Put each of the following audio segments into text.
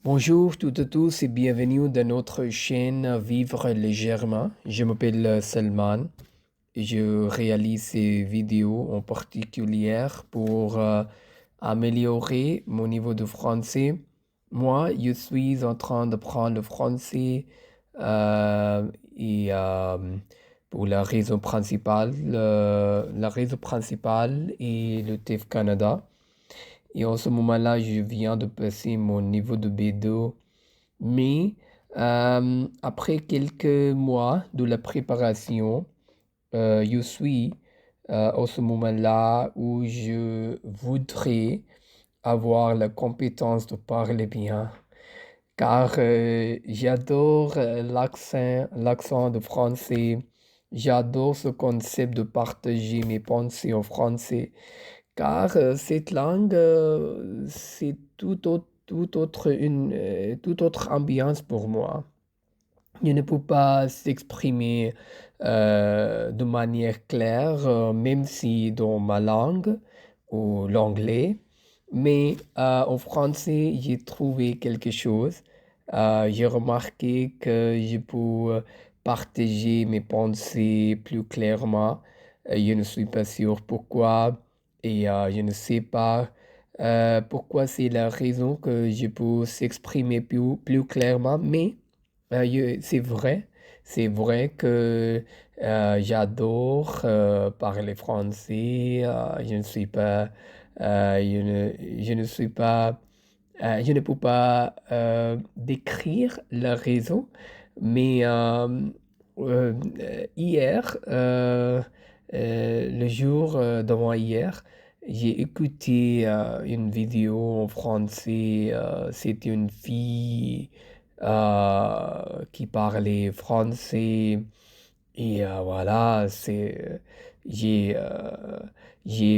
Bonjour toutes et tous et bienvenue dans notre chaîne Vivre légèrement. Je m'appelle Salman et je réalise ces vidéos en particulier pour améliorer mon niveau de français. Moi, je suis en train d'apprendre le français et pour la raison principale est le TIF Canada. Et en ce moment-là, je viens de passer mon niveau de B2. Mais après quelques mois de la préparation, je suis en ce moment-là où je voudrais avoir la compétence de parler bien. Car j'adore l'accent de français. J'adore ce concept de partager mes pensées en français. Car cette langue, c'est toute autre ambiance pour moi. Je ne peux pas s'exprimer de manière claire, même si dans ma langue ou l'anglais, mais en français, j'ai trouvé quelque chose. J'ai remarqué que je peux partager mes pensées plus clairement. Je ne suis pas sûr pourquoi et je ne sais pas pourquoi c'est la raison que je peux s'exprimer plus clairement, mais c'est vrai que j'adore parler français. Je ne suis pas, je ne peux pas décrire la raison, mais hier, le jour d'avant-hier, j'ai écouté une vidéo en français. C'était une fille qui parlait français. Et voilà, j'ai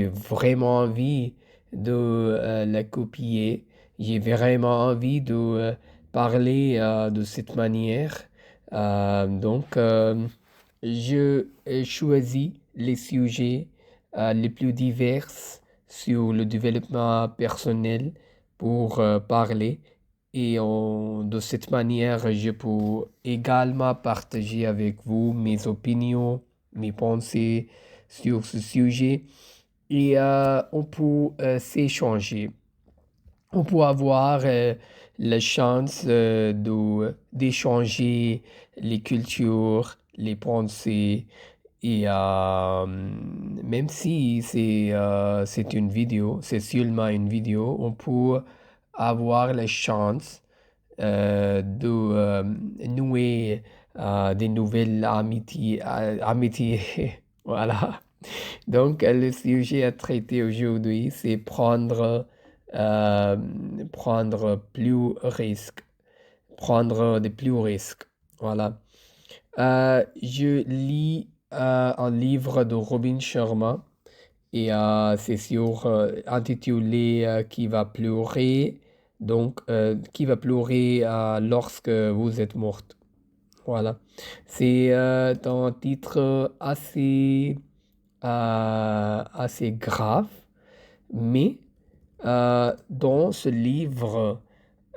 vraiment envie de la copier. J'ai vraiment envie de parler de cette manière. Je choisis les sujets les plus divers sur le développement personnel pour parler. Et de cette manière, je peux également partager avec vous mes opinions, mes pensées sur ce sujet. Et on peut s'échanger. On peut avoir la chance d'échanger les cultures, les pensées. Et même si c'est une vidéo, c'est seulement une vidéo, on peut avoir la chance de nouer des nouvelles amitiés. Voilà. Donc, le sujet à traiter aujourd'hui, c'est prendre plus risques, prendre de plus risques. Voilà. Je lis un livre de Robin Sharma et c'est intitulé Qui va pleurer. Donc, qui va pleurer lorsque vous êtes morte. Voilà. C'est un titre assez grave, mais dans ce livre,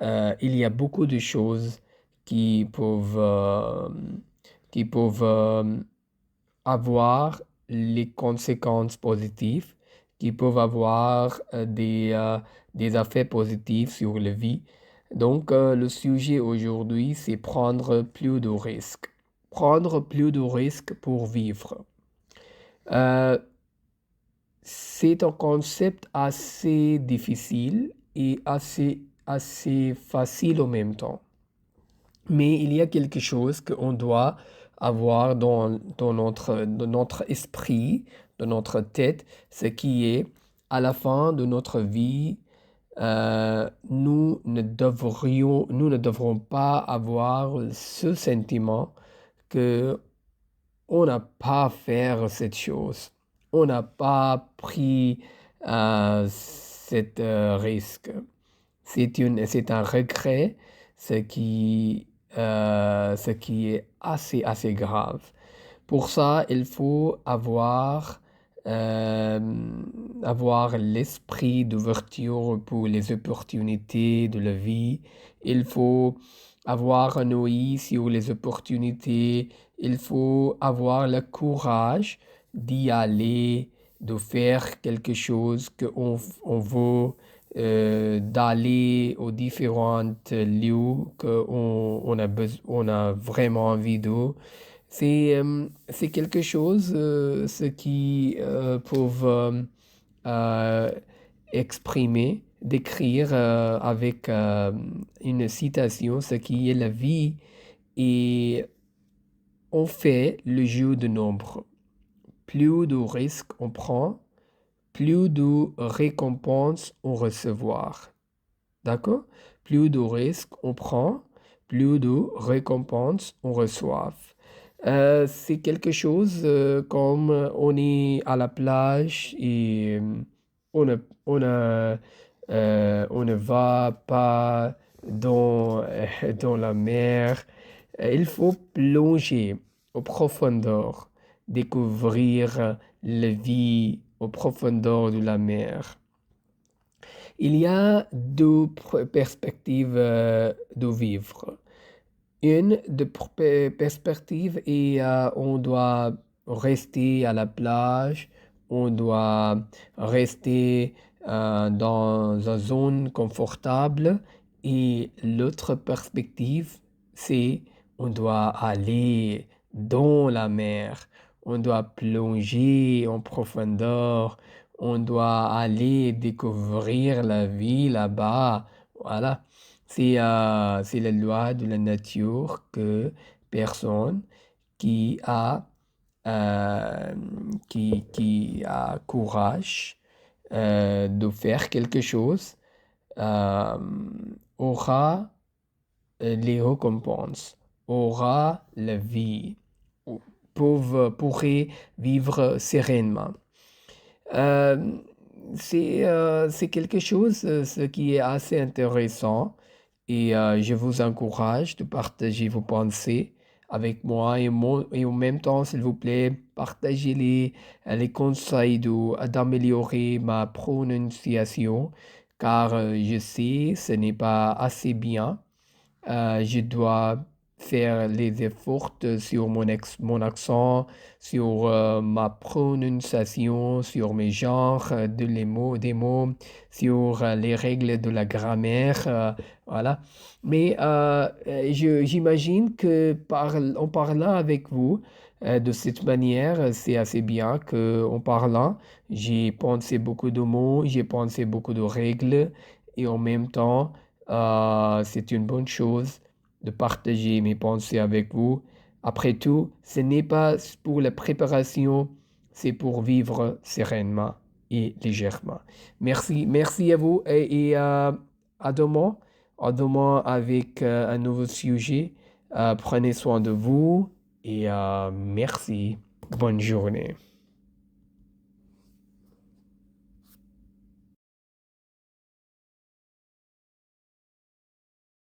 il y a beaucoup de choses qui peuvent, euh, qui peuvent avoir les conséquences positives, qui peuvent avoir des effets positifs sur la vie. Donc, le sujet aujourd'hui, c'est prendre plus de risques. Prendre plus de risques pour vivre. Euh, c'est un concept assez difficile et assez facile en même temps. Mais il y a quelque chose qu'on doit avoir dans notre esprit, dans notre tête, ce qui est à la fin de notre vie, nous ne devrons pas avoir ce sentiment que on n'a pas à faire cette chose. On n'a pas pris cet risque. C'est un regret, ce qui est assez grave. Pour ça, il faut avoir euh, avoir l'esprit d'ouverture pour les opportunités de la vie. Il faut avoir un œil sur les opportunités. Il faut avoir le courage d'y aller, de faire quelque chose on veut, d'aller aux différents lieux on a vraiment envie de. C'est quelque chose, ce qui peuvent euh, exprimer, décrire avec une citation ce qui est la vie et on fait le jeu de nombres. Plus de risques on prend, plus de récompenses on recevoir. D'accord? Plus de risques on prend, plus de récompenses on reçoit. C'est quelque chose comme on est à la plage et on ne, on ne, on ne va pas dans la mer. Il faut plonger aux profondeurs, découvrir la vie aux profondeurs de la mer. Il y a deux perspectives de vivre. Une de perspective et on doit rester à la plage, on doit rester dans une zone confortable et l'autre perspective, c'est on doit aller dans la mer, on doit plonger en profondeur, on doit aller découvrir la vie là-bas. Voilà. C'est la loi de la nature que personne qui a, euh, qui a courage de faire quelque chose euh, aura les récompenses, aura la vie, pourrait vivre sereinement. Euh, c'est quelque chose ce qui est assez intéressant et je vous encourage de partager vos pensées avec moi et en même temps, s'il vous plaît, partagez les conseils d'améliorer ma prononciation car je sais ce n'est pas assez bien. Je dois faire les efforts sur mon accent, sur ma prononciation, sur mes genres des mots, sur les règles de la grammaire, voilà. Mais j'imagine que en parlant avec vous de cette manière, c'est assez bien que en parlant, j'ai pensé beaucoup de mots, j'ai pensé beaucoup de règles et en même temps, c'est une bonne chose de partager mes pensées avec vous. Après tout, ce n'est pas pour la préparation, c'est pour vivre sereinement et légèrement. Merci, merci à vous et à demain avec un nouveau sujet. Prenez soin de vous et merci. Bonne journée.